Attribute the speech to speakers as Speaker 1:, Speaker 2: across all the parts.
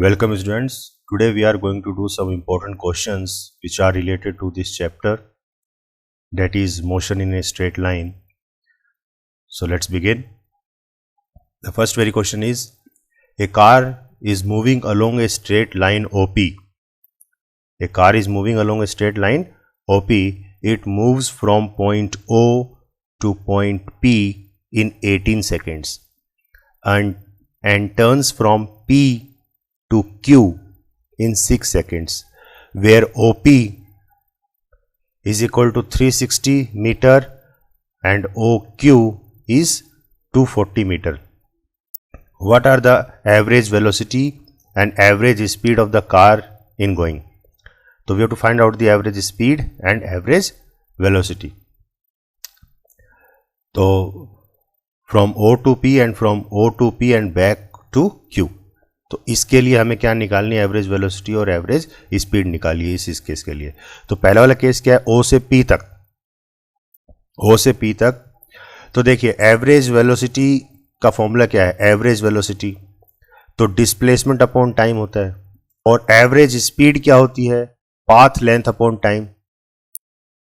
Speaker 1: Welcome students. Today we are going to do some important questions which are related to this chapter, that is motion in a straight line. So let's begin. The first very question is, a car is moving along a straight line OP. A car is moving along a straight line OP. It moves from point O to point P in 18 seconds and turns from P to Q in 6 seconds, where OP is equal to 360 meter and OQ is 240 meter. What are the average velocity and average speed of the car in going? So we have to find out the average speed and average velocity. So from O to P and from O to P and back to Q. तो इसके लिए हमें क्या निकालनी है? Average velocity और average speed निकालिए इस केस के लिए. तो पहला वाला केस क्या है? ओ से पी तक. ओ से पी तक. तो देखिए एवरेज वेलोसिटी का फॉर्मूला क्या है? एवरेज वेलोसिटी तो डिस्प्लेसमेंट अपॉन टाइम होता है, और एवरेज स्पीड क्या होती है? Path length upon time.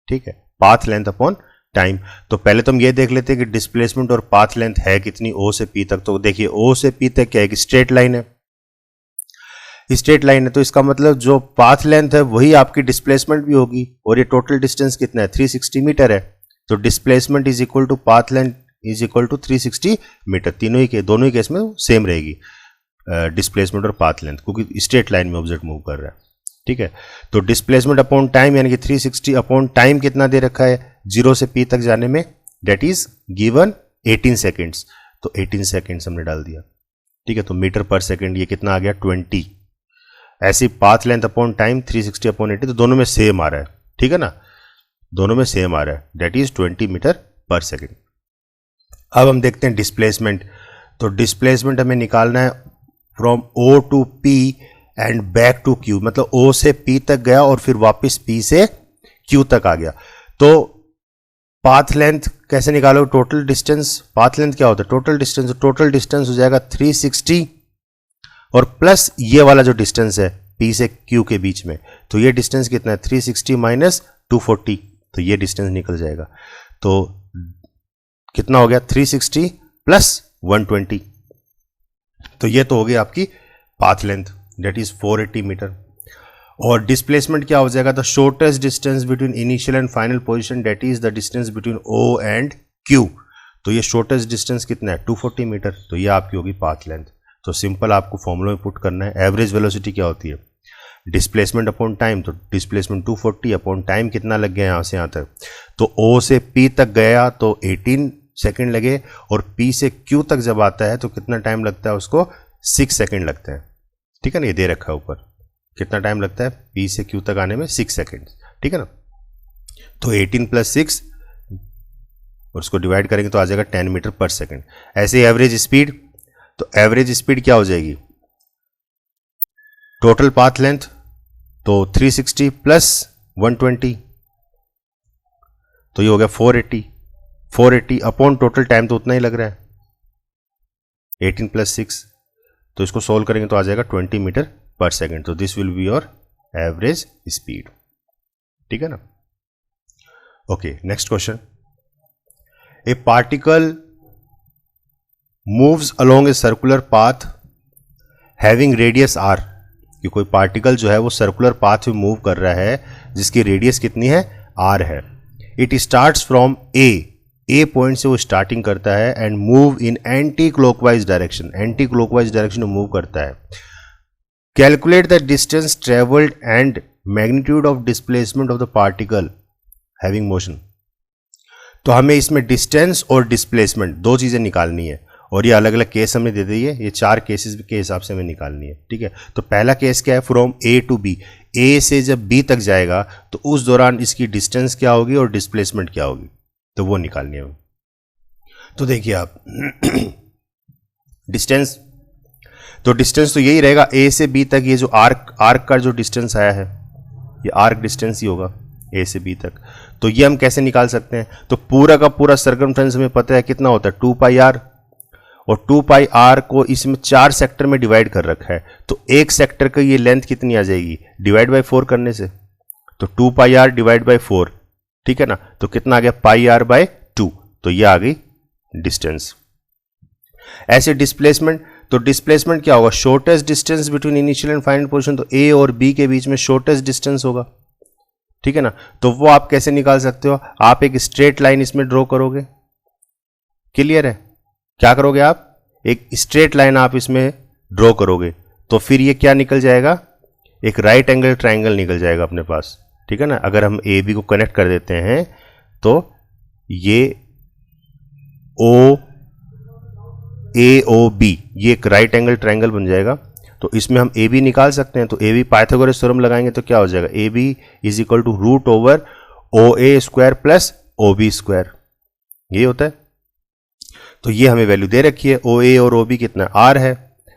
Speaker 1: ठीक है, पाथ लेंथ अपॉन टाइम. तो पहले तो हम ये देख लेते हैं कि डिस्प्लेसमेंट और पाथ लेंथ है कितनी ओ से पी तक. तो देखिए ओ से पी तक क्या है? कि स्ट्रेट लाइन है. स्ट्रेट लाइन है तो इसका मतलब जो पाथ लेंथ है वही आपकी डिस्प्लेसमेंट भी होगी, और ये टोटल डिस्टेंस कितना है? 360 मीटर है. तो displacement is equal to path length is equal to 360 metre. दोनों ही केस में सेम रहेगी डिस्प्लेसमेंट और पाथ लेंथ, क्योंकि स्ट्रेट लाइन में ऑब्जेक्ट मूव कर रहा है. ठीक है, तो डिस्प्लेसमेंट अपॉन टाइम यानी कि 360 अपॉन टाइम कितना दे रखा है 0 से P तक जाने में? That is given 18 seconds. तो 18 सेकेंड्स हमने डाल दिया. ठीक है, तो मीटर पर सेकेंड ये कितना आ गया? 20. ऐसी path length upon time 360 upon 80, तो दोनों में सेम आ रहा है. ठीक है ना, दोनों में सेम आ रहा है. डेट इज 20 मीटर पर सेकेंड. अब हम देखते हैं डिस्प्लेसमेंट. तो डिस्प्लेसमेंट हमें निकालना है from O to P and back to Q. मतलब ओ से पी तक गया और फिर वापस पी से क्यू तक आ गया. तो पाथ लेंथ कैसे निकालो? Total distance. पाथ लेंथ क्या होता है? Total distance. टोटल डिस्टेंस हो जाएगा 360 और प्लस ये वाला जो डिस्टेंस है P से Q के बीच में. तो ये डिस्टेंस कितना है? 360 माइनस 240. तो ये डिस्टेंस निकल जाएगा. तो कितना हो गया? 360 प्लस 120. तो ये तो हो गई आपकी path length, that is 480 metre. और डिस्प्लेसमेंट क्या हो जाएगा? The shortest distance between initial and final position, that is the distance between O and Q. तो ये शॉर्टेस्ट डिस्टेंस कितना है? 240 मीटर. तो ये आपकी होगी पाथ लेंथ. तो सिंपल आपको फॉर्मूला में पुट करना है. एवरेज वेलोसिटी क्या होती है? Displacement upon time. तो डिस्प्लेसमेंट 240 अपॉन टाइम कितना लग गया यहाँ से यहाँ तक? तो O से P तक गया तो 18 सेकेंड लगे, और P से Q तक जब आता है तो कितना टाइम लगता है उसको? 6 सेकेंड लगता है. ठीक है ना, ये दे रखा है ऊपर कितना टाइम लगता है P से Q तक आने में? 6 सेकेंड. ठीक है ना, तो 18 प्लस 6 और उसको डिवाइड करेंगे तो आ जाएगा 10 मीटर पर सेकेंड. ऐसे एवरेज स्पीड. तो एवरेज स्पीड क्या हो जाएगी? टोटल पाथ लेंथ तो 360 प्लस 120, तो ये हो गया 480. 480 अपॉन टोटल टाइम तो उतना ही लग रहा है 18 प्लस 6. तो इसको सोल्व करेंगे तो आ जाएगा 20 मीटर पर सेकेंड. तो this will be your average speed. ठीक है ना. Okay, next question. A particle moves along a circular path having radius r. कि कोई पार्टिकल जो है वो सर्कुलर पाथ में मूव कर रहा है जिसकी रेडियस कितनी है? r है. It starts from A point से वो स्टार्टिंग करता है and move in anti clockwise direction. Anti clockwise direction में मूव करता है. Calculate the distance travelled and magnitude of displacement of the particle having motion. तो हमें इसमें डिस्टेंस और डिस्प्लेसमेंट दो चीजें निकालनी है, और ये अलग अलग केस हमने दे दी है. ये 4 केसेस के हिसाब से हमें निकालनी है. ठीक है, तो पहला केस क्या है? From a to b. A से जब बी तक जाएगा तो उस दौरान इसकी डिस्टेंस क्या होगी और डिस्प्लेसमेंट क्या होगी, तो वो निकालनी है. तो देखिए आप डिस्टेंस, तो डिस्टेंस तो यही रहेगा ए से बी तक. ये जो आर्क का जो डिस्टेंस आया है ये आर्क डिस्टेंस ही होगा ए से बी तक. तो ये हम कैसे निकाल सकते हैं? तो पूरा का पूरा सर्कमफ्रेंस हमें पता है कितना होता है? 2 पाई r. और 2 पाई आर को इसमें 4 सेक्टर में डिवाइड कर रखा है, तो एक सेक्टर का ये लेंथ कितनी आ जाएगी डिवाइड बाय 4 करने से, तो 2 पाई आर डिवाइड बाय 4, ठीक है ना, तो कितना आ गया पाई आर बाय 2, तो ये आ गई डिस्टेंस। ऐसे डिस्प्लेसमेंट, तो डिस्प्लेसमेंट क्या होगा, shortest distance between initial and final position, तो ए और बी के बीच में शॉर्टेस्ट डिस्टेंस होगा, ठीक है ना। तो वो आप कैसे निकाल सकते हो, आप एक स्ट्रेट लाइन इसमें ड्रॉ करोगे, क्लियर है, क्या करोगे आप, एक स्ट्रेट लाइन आप इसमें ड्रॉ करोगे, तो फिर ये क्या निकल जाएगा, एक राइट एंगल ट्राइंगल निकल जाएगा अपने पास, ठीक है ना। अगर हम ए बी को कनेक्ट कर देते हैं तो ये ओ ए ओ बी, ये एक राइट एंगल ट्राइंगल बन जाएगा। तो इसमें हम ए बी निकाल सकते हैं, तो ए बी पाइथागोरस थ्योरम लगाएंगे तो क्या हो जाएगा, A B is equal to root over O A square plus O B square, ये होता है। तो ये हमें वैल्यू दे रखी है, ओ ए और ओ बी कितना आर है,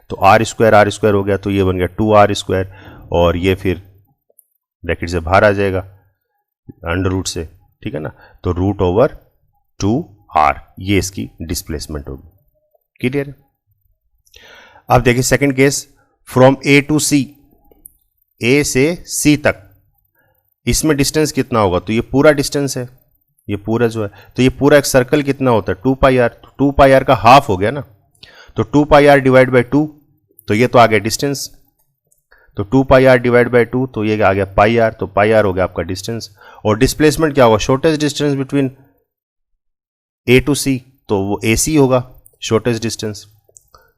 Speaker 1: तो आर स्क्वायर हो गया, तो ये बन गया 2r स्क्वायर, और ये फिर ब्रैकेट से बाहर आ जाएगा अंडर रूट से, ठीक है ना, तो रूट ओवर 2r, ये इसकी डिस्प्लेसमेंट होगी, क्लियर है। अब देखिए second case, from a to c, a से सी तक, इसमें डिस्टेंस कितना होगा, तो ये पूरा डिस्टेंस है, ये पूरा जो है, तो ये पूरा एक सर्कल कितना होता है 2 पाई आर, 2 पाई आर का हाफ हो गया ना, तो 2 पाई आर डिवाइड बाई 2, तो ये तो आ गया डिस्टेंस, तो 2 पाई आर डिवाइड बाई 2, तो ये आ गया पाई आर, तो पाई आर हो गया आपका डिस्टेंस। और डिस्प्लेसमेंट क्या होगा, shortest distance between a to c, तो वो ए सी होगा शॉर्टेस्ट डिस्टेंस,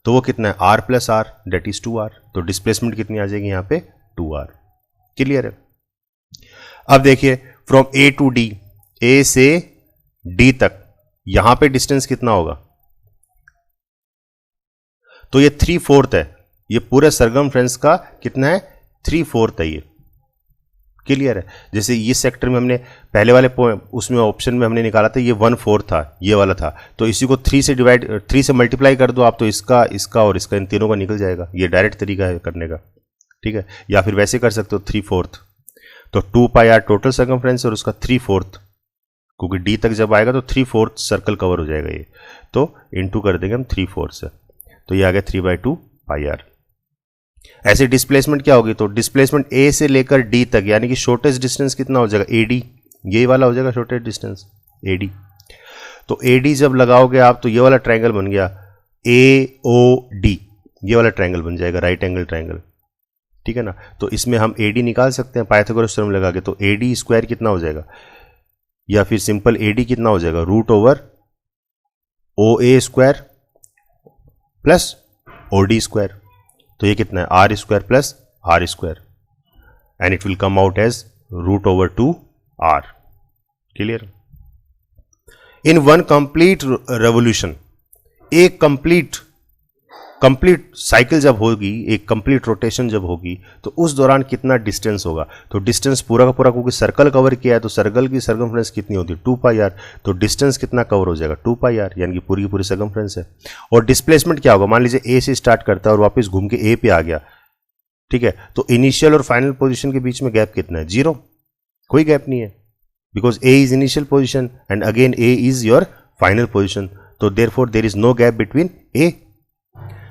Speaker 1: तो वो कितना है R plus R, that is 2r, तो डिस्प्लेसमेंट कितनी आ जाएगी यहाँ पे 2r, क्लियर है। अब देखिए फ्रॉम ए टू डी, ए से डी तक, यहां पे डिस्टेंस कितना होगा, तो ये 3/4 है, ये पूरे सरकमफ्रेंस का कितना है 3/4 है, ये क्लियर है। जैसे इस सेक्टर में हमने पहले वाले उसमें ऑप्शन में हमने निकाला था ये 1/4 था, ये वाला था, तो इसी को 3 से मल्टीप्लाई कर दो आप, तो इसका और इसका इन तीनों का निकल जाएगा, ये डायरेक्ट तरीका है करने का, ठीक है। या फिर वैसे कर सकते हो 3/4, तो 2 पाई आर टोटल सर्कमफ्रेंस और उसका 3/4, क्योंकि डी तक जब आएगा तो 3/4 सर्कल कवर हो जाएगा ये, तो इनटू कर देंगे हम 3/4 से, तो ये आ गया 3/2 पाई आर। ऐसे डिस्प्लेसमेंट क्या होगी, तो डिस्प्लेसमेंट ए से लेकर डी तक, यानी कि शॉर्टेस्ट डिस्टेंस कितना हो जाएगा एडी, ये वाला हो जाएगा शॉर्टेस्ट डिस्टेंस एडी। तो एडी जब लगाओगे आप तो ये वाला ट्रायंगल बन गया ए ओ डी, ये वाला ट्रायंगल बन जाएगा राइट एंगल ट्रायंगल, ठीक है ना। तो इसमें हम एडी निकाल सकते हैं पाइथागोरस थ्योरम लगा के, तो एडी स्क्वायर कितना हो जाएगा, या फिर सिंपल एडी कितना हो जाएगा रूट ओवर ओ ए square plus o d square, तो ये कितना है r square plus r square, and it will come out as root over 2r, clear. In one complete revolution, एक कंप्लीट साइकिल जब होगी, एक कंप्लीट रोटेशन जब होगी, तो उस दौरान कितना डिस्टेंस होगा, तो डिस्टेंस पूरा का पूरा, क्योंकि सर्कल कवर किया है तो सर्कल की सर्कमफ्रेंस कितनी होती है 2 पाई आर, तो डिस्टेंस कितना कवर हो जाएगा 2 पाई आर, यानी कि पूरी की पूरी सर्कमफ्रेंस है। और डिस्प्लेसमेंट क्या होगा, मान लीजिए ए से स्टार्ट करता है और वापस घूम के ए पे आ गया, ठीक है, तो इनिशियल और फाइनल पोजिशन के बीच में गैप कितना है 0, कोई गैप नहीं है, because a is initial position and again a is your final position, तो therefore there is no gap between a,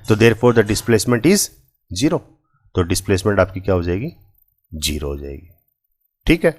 Speaker 1: तो देयरफॉर द डिस्प्लेसमेंट इज 0, तो डिस्प्लेसमेंट आपकी क्या हो जाएगी 0 हो जाएगी, ठीक है।